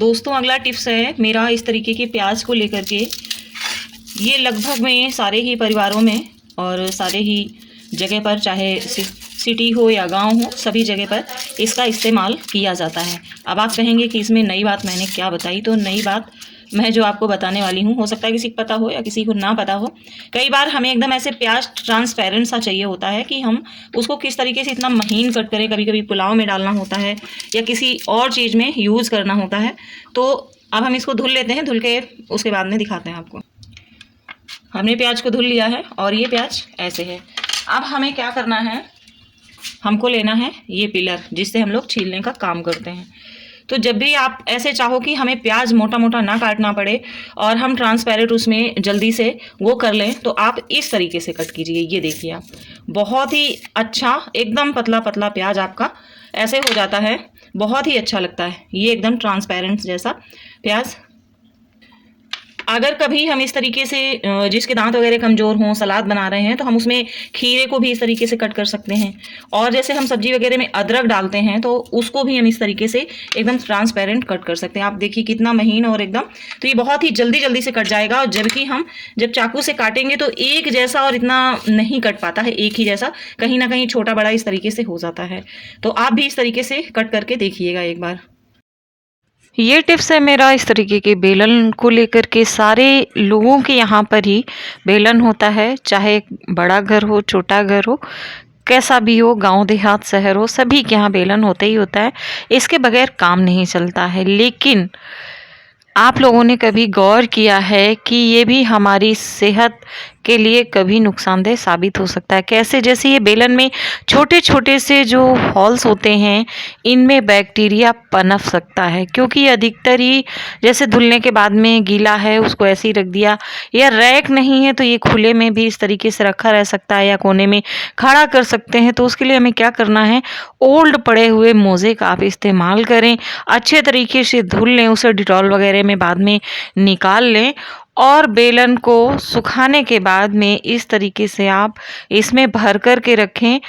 दोस्तों अगला टिप्स है मेरा इस तरीके के प्याज को लेकर के। ये लगभग में सारे ही परिवारों में और सारे ही जगह पर, चाहे सिटी हो या गांव हो, सभी जगह पर इसका इस्तेमाल किया जाता है। अब आप कहेंगे कि इसमें नई बात मैंने क्या बताई, तो नई बात मैं जो आपको बताने वाली हूँ, हो सकता है किसी को पता हो या किसी को ना पता हो। कई बार हमें एकदम ऐसे प्याज ट्रांसपेरेंट सा चाहिए होता है कि हम उसको किस तरीके से इतना महीन कट करें। कभी कभी पुलाव में डालना होता है या किसी और चीज़ में यूज़ करना होता है। तो अब हम इसको धुल लेते हैं, धुल के उसके बाद में दिखाते हैं आपको। हमने प्याज को धुल लिया है और ये प्याज ऐसे है। अब हमें क्या करना है, हमको लेना है ये पिलर जिससे हम लोग छीलने का काम करते हैं। तो जब भी आप ऐसे चाहो कि हमें प्याज मोटा मोटा ना काटना पड़े और हम ट्रांसपेरेंट उसमें जल्दी से वो कर लें, तो आप इस तरीके से कट कीजिए। ये देखिए आप, बहुत ही अच्छा एकदम पतला पतला प्याज आपका ऐसे हो जाता है, बहुत ही अच्छा लगता है ये एकदम ट्रांसपेरेंट जैसा प्याज। अगर कभी हम इस तरीके से जिसके दांत वगैरह कमज़ोर हों, सलाद बना रहे हैं, तो हम उसमें खीरे को भी इस तरीके से कट कर सकते हैं। और जैसे हम सब्जी वगैरह में अदरक डालते हैं तो उसको भी हम इस तरीके से एकदम ट्रांसपेरेंट कट कर सकते हैं। आप देखिए कितना महीन और एकदम, तो ये बहुत ही जल्दी जल्दी से कट जाएगा। और जबकि हम जब चाकू से काटेंगे तो एक जैसा और इतना नहीं कट पाता है, एक ही जैसा, कहीं ना कहीं छोटा बड़ा इस तरीके से हो जाता है। तो आप भी इस तरीके से कट करके देखिएगा एक बार। ये टिप्स है मेरा इस तरीके के बेलन को लेकर के। सारे लोगों के यहाँ पर ही बेलन होता है, चाहे बड़ा घर हो छोटा घर हो, कैसा भी हो, गांव देहात शहर हो, सभी के यहाँ बेलन होता ही होता है। इसके बगैर काम नहीं चलता है। लेकिन आप लोगों ने कभी गौर किया है कि ये भी हमारी सेहत के लिए कभी नुकसानदेह साबित हो सकता है? कैसे? जैसे ये बेलन में छोटे छोटे से जो हॉल्स होते हैं, इनमें बैक्टीरिया पनप सकता है, क्योंकि अधिकतर ही जैसे धुलने के बाद में गीला है उसको ऐसे ही रख दिया, या रैक नहीं है तो ये खुले में भी इस तरीके से रखा रह सकता है, या कोने में खड़ा कर सकते हैं। तो उसके लिए हमें क्या करना है, ओल्ड पड़े हुए मोजे का आप इस्तेमाल करें, अच्छे तरीके से धुल लें, उसे डिटॉल वगैरह में बाद में निकाल लें, और बेलन को सुखाने के बाद में इस तरीके से आप इसमें भर कर के रखें।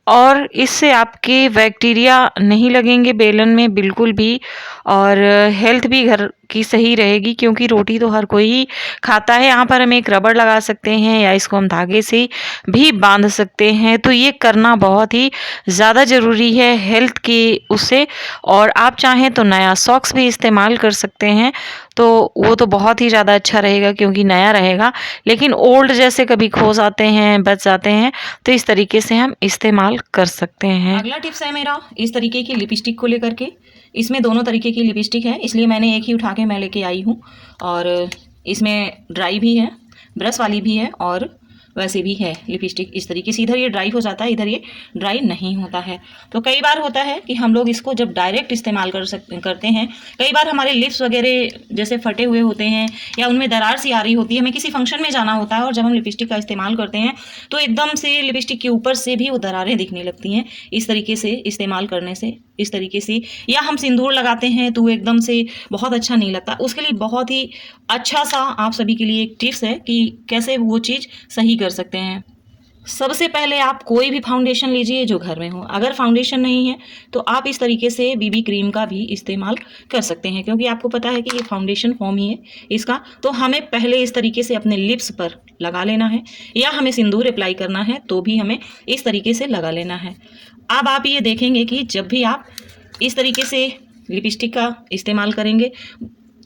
और इससे आपके बैक्टीरिया नहीं लगेंगे बेलन में बिल्कुल भी, और हेल्थ भी घर की सही रहेगी, क्योंकि रोटी तो हर कोई ही खाता है। यहाँ पर हम एक रबड़ लगा सकते हैं या इसको हम धागे से भी बांध सकते हैं। तो ये करना बहुत ही ज़्यादा ज़रूरी है हेल्थ के उससे। और आप चाहें तो नया सॉक्स भी इस्तेमाल कर सकते हैं, तो वो तो बहुत ही ज़्यादा अच्छा रहेगा क्योंकि नया रहेगा। लेकिन ओल्ड जैसे कभी खो जाते हैं, बच जाते हैं, तो इस तरीके से हम इस्तेमाल कर सकते हैं। अगला टिप्स है मेरा इस तरीके की लिपस्टिक को लेकर के। इसमें दोनों तरीके की लिपस्टिक है, इसलिए मैंने एक ही उठा के मैं लेके आई हूँ। और इसमें ड्राई भी है, ब्रश वाली भी है और वैसे भी है लिपस्टिक इस तरीके से। इधर ये ड्राई हो जाता है, इधर ये ड्राई नहीं होता है। तो कई बार होता है कि हम लोग इसको जब डायरेक्ट इस्तेमाल करते हैं, कई बार हमारे लिप्स वगैरह जैसे फटे हुए होते हैं या उनमें दरार सी आ रही होती है, हमें किसी फंक्शन में जाना होता है, और जब हम लिपस्टिक का इस्तेमाल करते हैं तो एकदम से लिपस्टिक के ऊपर से भी वो दरारें दिखने लगती हैं इस तरीके से इस्तेमाल करने से, इस तरीके से। या हम सिंदूर लगाते हैं तो एकदम से बहुत अच्छा नहीं लगता। उसके लिए बहुत ही अच्छा सा आप सभी के लिए एक टिप्स है कि कैसे वो चीज़ सही कर सकते हैं। सबसे पहले आप कोई भी फाउंडेशन लीजिए जो घर में हो। अगर फाउंडेशन नहीं है तो आप इस तरीके से बीबी क्रीम का भी इस्तेमाल कर सकते हैं, क्योंकि आपको पता है कि ये फाउंडेशन फॉर्म ही है इसका। तो हमें पहले इस तरीके से अपने लिप्स पर लगा लेना है, या हमें सिंदूर अप्लाई करना है तो भी हमें इस तरीके से लगा लेना है। अब आप ये देखेंगे कि जब भी आप इस तरीके से लिपस्टिक का इस्तेमाल करेंगे,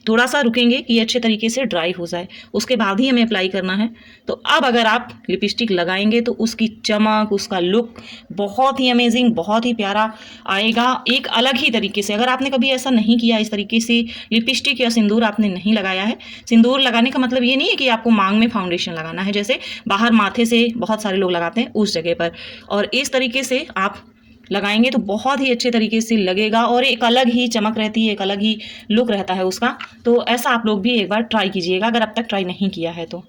थोड़ा सा रुकेंगे कि ये अच्छे तरीके से ड्राई हो जाए, उसके बाद ही हमें अप्लाई करना है। तो अब अगर आप लिपस्टिक लगाएंगे तो उसकी चमक, उसका लुक बहुत ही अमेजिंग, बहुत ही प्यारा आएगा, एक अलग ही तरीके से। अगर आपने कभी ऐसा नहीं किया, इस तरीके से लिपस्टिक या सिंदूर आपने नहीं लगाया है, सिंदूर लगाने का मतलब ये नहीं है कि आपको मांग में फाउंडेशन लगाना है, जैसे बाहर माथे से बहुत सारे लोग लगाते हैं उस जगह पर, और इस तरीके से आप लगाएंगे तो बहुत ही अच्छे तरीके से लगेगा और एक अलग ही चमक रहती है, एक अलग ही लुक रहता है उसका। तो ऐसा आप लोग भी एक बार ट्राई कीजिएगा अगर अब तक ट्राई नहीं किया है तो।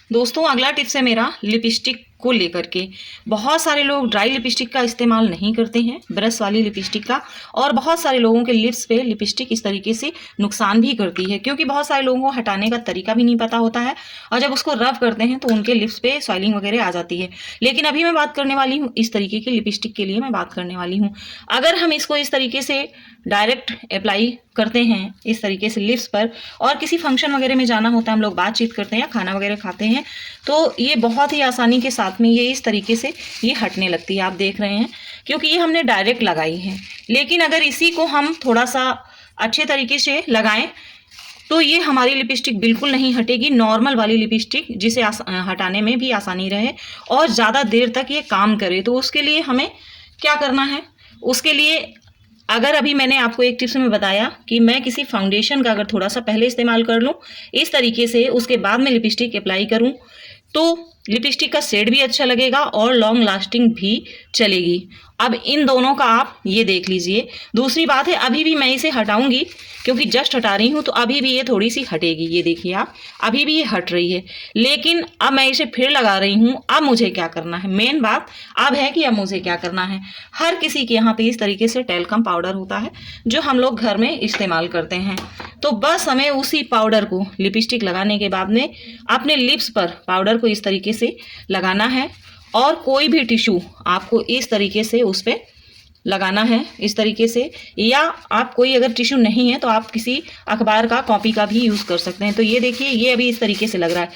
दोस्तों अगला टिप्स है मेरा लिपस्टिक को लेकर के। बहुत सारे लोग ड्राई लिपस्टिक का इस्तेमाल नहीं करते हैं, ब्रश वाली लिपस्टिक का, और बहुत सारे लोगों के लिप्स पे लिपस्टिक इस तरीके से नुकसान भी करती है, क्योंकि बहुत सारे लोगों को हटाने का तरीका भी नहीं पता होता है, और जब उसको रब करते हैं तो उनके लिप्स पे स्वेलिंग वगैरह आ जाती है। लेकिन अभी मैं बात करने वाली हूँ इस तरीके की लिपस्टिक के लिए मैं बात करने वाली हूँ। अगर हम इसको इस तरीके से डायरेक्ट अप्लाई करते हैं इस तरीके से लिप्स पर, और किसी फंक्शन वगैरह में जाना होता है, हम लोग बातचीत करते हैं या खाना वगैरह खाते हैं, तो ये बहुत ही आसानी के साथ में ये इस तरीके से ये हटने लगती है। आप देख रहे हैं, क्योंकि ये हमने डायरेक्ट लगाई है। लेकिन अगर इसी को हम थोड़ा सा अच्छे तरीके से लगाएं तो ये हमारी लिपस्टिक बिल्कुल नहीं हटेगी। नॉर्मल वाली लिपस्टिक जिसे हटाने में भी आसानी रहे और ज़्यादा देर तक ये काम करे, तो उसके लिए हमें क्या करना है, उसके लिए अगर अभी मैंने आपको एक टिप्स में बताया कि मैं किसी फाउंडेशन का अगर थोड़ा सा पहले इस्तेमाल कर लूँ इस तरीके से, उसके बाद में लिपस्टिक अप्लाई करूँ, तो लिपस्टिक का शेड भी अच्छा लगेगा और लॉन्ग लास्टिंग भी चलेगी। अब इन दोनों का आप ये देख लीजिए। दूसरी बात है, अभी भी मैं इसे हटाऊंगी क्योंकि जस्ट हटा रही हूँ, तो अभी भी ये थोड़ी सी हटेगी। ये देखिए आप, अभी भी ये हट रही है, लेकिन अब मैं इसे फिर लगा रही हूँ। अब मुझे क्या करना है, मेन बात अब है कि अब मुझे क्या करना है। हर किसी के यहाँ पे इस तरीके से टेल्कम पाउडर होता है जो हम लोग घर में इस्तेमाल करते हैं, तो बस हमें उसी पाउडर को लिपस्टिक लगाने के बाद में अपने लिप्स पर पाउडर को इस तरीके से लगाना है, और कोई भी टिश्यू आपको इस तरीके से उस पर लगाना है इस तरीके से, या आप कोई अगर टिश्यू नहीं है तो आप किसी अखबार का, कॉपी का भी यूज़ कर सकते हैं। तो ये देखिए, ये अभी इस तरीके से लग रहा है।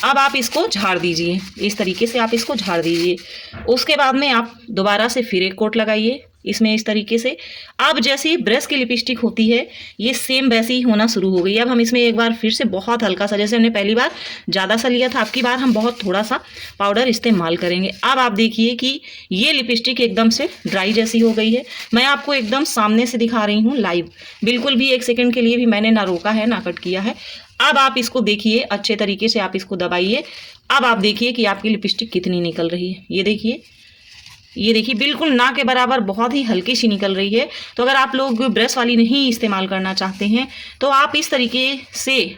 अब आप इसको झाड़ दीजिए, इस तरीके से आप इसको झाड़ दीजिए। उसके बाद में आप दोबारा से फिर एक कोट लगाइए इसमें इस तरीके से। अब जैसी ब्रश की लिपस्टिक होती है ये सेम वैसी ही होना शुरू हो गई। अब हम इसमें एक बार फिर से बहुत हल्का सा, जैसे हमने पहली बार ज़्यादा सा लिया था, अब की बार हम बहुत थोड़ा सा पाउडर इस्तेमाल करेंगे। अब आप देखिए कि ये लिपस्टिक एकदम से ड्राई जैसी हो गई है। मैं आपको एकदम सामने से दिखा रही हूँ लाइव, बिल्कुल भी एक सेकेंड के लिए भी मैंने ना रोका है ना कट किया है। अब आप इसको देखिए, अच्छे तरीके से आप इसको दबाइए। अब आप देखिए कि आपकी लिपस्टिक कितनी निकल रही है। ये देखिए, ये देखिए, बिल्कुल ना के बराबर बहुत ही हल्की सी निकल रही है। तो अगर आप लोग ब्रश वाली नहीं इस्तेमाल करना चाहते हैं तो आप इस तरीके से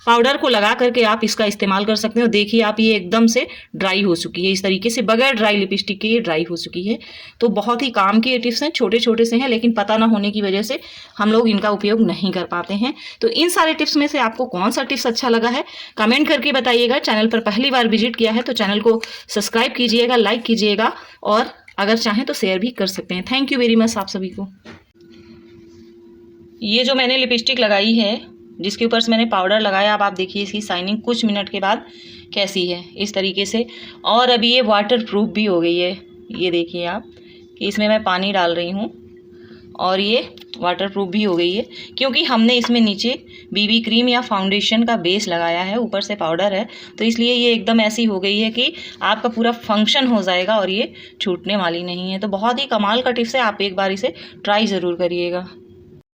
पाउडर को लगा करके आप इसका इस्तेमाल कर सकते हो। देखिए आप, ये एकदम से ड्राई हो चुकी है, इस तरीके से बगैर ड्राई लिपस्टिक के ये ड्राई हो चुकी है। तो बहुत ही काम के टिप्स हैं, छोटे छोटे से हैं, लेकिन पता ना होने की वजह से हम लोग इनका उपयोग नहीं कर पाते हैं। तो इन सारे टिप्स में से आपको कौन सा टिप्स अच्छा लगा है कमेंट करके बताइएगा। चैनल पर पहली बार विजिट किया है तो चैनल को सब्सक्राइब कीजिएगा, लाइक कीजिएगा, और अगर चाहें तो शेयर भी कर सकते हैं। थैंक यू वेरी मच आप सभी को। ये जो मैंने लिपस्टिक लगाई है जिसके ऊपर से मैंने पाउडर लगाया, अब आप देखिए इसकी शाइनिंग कुछ मिनट के बाद कैसी है इस तरीके से, और अभी ये वाटर प्रूफ भी हो गई है। ये देखिए आप कि इसमें मैं पानी डाल रही हूँ और ये वाटर प्रूफ भी हो गई है, क्योंकि हमने इसमें नीचे बीबी क्रीम या फाउंडेशन का बेस लगाया है, ऊपर से पाउडर है, तो इसलिए ये एकदम ऐसी हो गई है कि आपका पूरा फंक्शन हो जाएगा और ये छूटने वाली नहीं है। तो बहुत ही कमाल का टिप्स है, आप एक बार इसे ट्राई ज़रूर करिएगा।